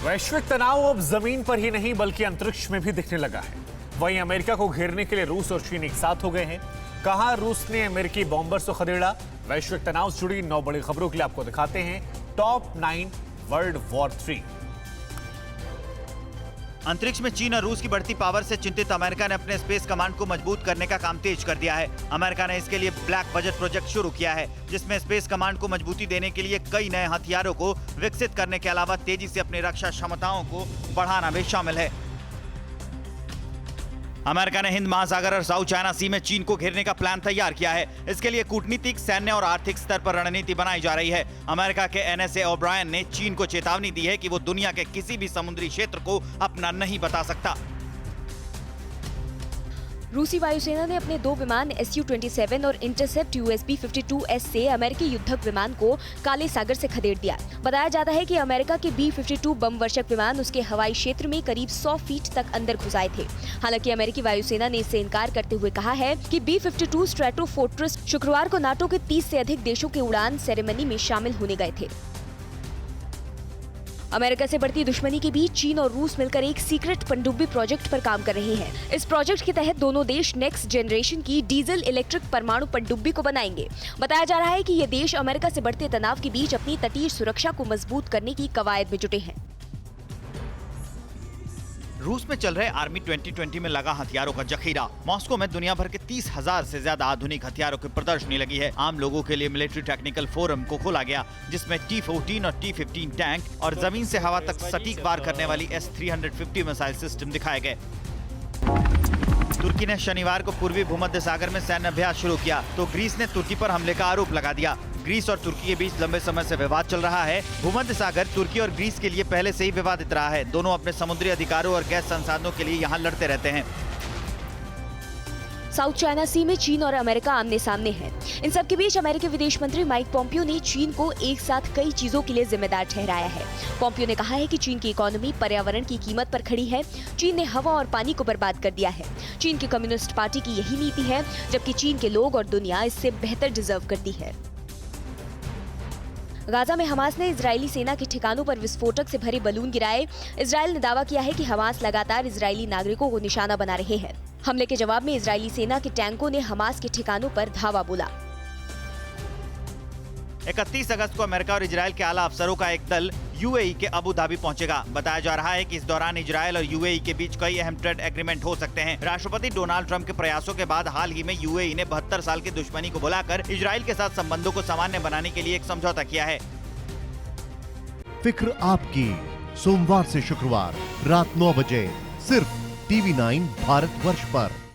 वैश्विक तनाव अब जमीन पर ही नहीं बल्कि अंतरिक्ष में भी दिखने लगा है। वहीं अमेरिका को घेरने के लिए रूस और चीन एक साथ हो गए हैं। कहा रूस ने अमेरिकी बॉम्बर्स को खदेड़ा। वैश्विक तनाव से जुड़ी 9 बड़ी खबरों के लिए आपको दिखाते हैं टॉप 9 वर्ल्ड वॉर 3। अंतरिक्ष में चीन और रूस की बढ़ती पावर से चिंतित अमेरिका ने अपने स्पेस कमांड को मजबूत करने का काम तेज कर दिया है। अमेरिका ने इसके लिए ब्लैक बजट प्रोजेक्ट शुरू किया है, जिसमें स्पेस कमांड को मजबूती देने के लिए कई नए हथियारों को विकसित करने के अलावा तेजी से अपनी रक्षा क्षमताओं को बढ़ाना भी शामिल है। अमेरिका ने हिंद महासागर और साउथ चाइना सी में चीन को घेरने का प्लान तैयार किया है। इसके लिए कूटनीतिक, सैन्य और आर्थिक स्तर पर रणनीति बनाई जा रही है। अमेरिका के NSA ओब्रायन ने चीन को चेतावनी दी है कि वो दुनिया के किसी भी समुद्री क्षेत्र को अपना नहीं बता सकता। रूसी वायुसेना ने अपने 2 विमान Su-27 और इंटरसेप्ट USB-52S से अमेरिकी युद्धक विमान को काले सागर से खदेड़ दिया। बताया जाता है कि अमेरिका के B-52 बम वर्षक विमान उसके हवाई क्षेत्र में करीब 100 फीट तक अंदर घुस आए थे। हालांकि अमेरिकी वायुसेना ने इससे इनकार करते हुए कहा है कि B-52 स्ट्रैटोफोर्ट्रेस शुक्रवार को नाटो के 30 से अधिक देशों के उड़ान सेरेमनी में शामिल होने गए थे। अमेरिका से बढ़ती दुश्मनी के बीच चीन और रूस मिलकर एक सीक्रेट पनडुब्बी प्रोजेक्ट पर काम कर रहे हैं। इस प्रोजेक्ट के तहत दोनों देश नेक्स्ट जनरेशन की डीजल इलेक्ट्रिक परमाणु पनडुब्बी को बनाएंगे। बताया जा रहा है कि ये देश अमेरिका से बढ़ते तनाव के बीच अपनी तटीय सुरक्षा को मजबूत करने की कवायद में जुटे हैं। रूस में चल रहे आर्मी 2020 में लगा हथियारों का जखीरा। मॉस्को में दुनिया भर के 30,000 से ज्यादा आधुनिक हथियारों की प्रदर्शनी लगी है। आम लोगों के लिए मिलिट्री टेक्निकल फोरम को खोला गया, जिसमें T-14 और T-15 टैंक और जमीन से हवा तक सटीक वार करने वाली S-350 मिसाइल सिस्टम दिखाए गए। तुर्की ने शनिवार को पूर्वी भूमध्य सागर में सैन्य अभ्यास शुरू किया तो ग्रीस ने तुर्की पर हमले का आरोप लगा दिया। ग्रीस और तुर्की के बीच लंबे समय से विवाद चल रहा है। भूमध्य सागर तुर्की और ग्रीस के लिए पहले से ही विवादित रहा है। दोनों अपने समुद्री अधिकारों और गैस संसाधनों के लिए यहाँ लड़ते रहते हैं। साउथ चाइना सी में चीन और अमेरिका आमने सामने हैं। इन सब के बीच अमेरिकी विदेश मंत्री माइक पोम्पियो ने चीन को एक साथ कई चीजों के लिए जिम्मेदार ठहराया है। पोम्पियो ने कहा है कि चीन की इकोनॉमी पर्यावरण की कीमत पर खड़ी है। चीन ने हवा और पानी को बर्बाद कर दिया है। चीन की कम्युनिस्ट पार्टी की यही नीति है, जबकि चीन के लोग और दुनिया इससे बेहतर डिजर्व करती है। गाजा में हमास ने इजरायली सेना के ठिकानों पर विस्फोटक से भरे बलून गिराए। इजरायल ने दावा किया है कि हमास लगातार इजरायली नागरिकों को निशाना बना रहे हैं। हमले के जवाब में इजरायली सेना के टैंकों ने हमास के ठिकानों पर धावा बोला। 31 अगस्त को अमेरिका और इजरायल के आला अफसरों का एक दल UAE के अबू धाबी पहुंचेगा। बताया जा रहा है कि इस दौरान इजरायल और UAE के बीच कई अहम ट्रेड एग्रीमेंट हो सकते हैं। राष्ट्रपति डोनाल्ड ट्रंप के प्रयासों के बाद हाल ही में UAE ने 72 साल की दुश्मनी को बुलाकर इजरायल के साथ संबंधों को सामान्य बनाने के लिए एक समझौता किया है। फिक्र आपकी, सोमवार से शुक्रवार रात 9 बजे सिर्फ TV9 भारतवर्ष पर।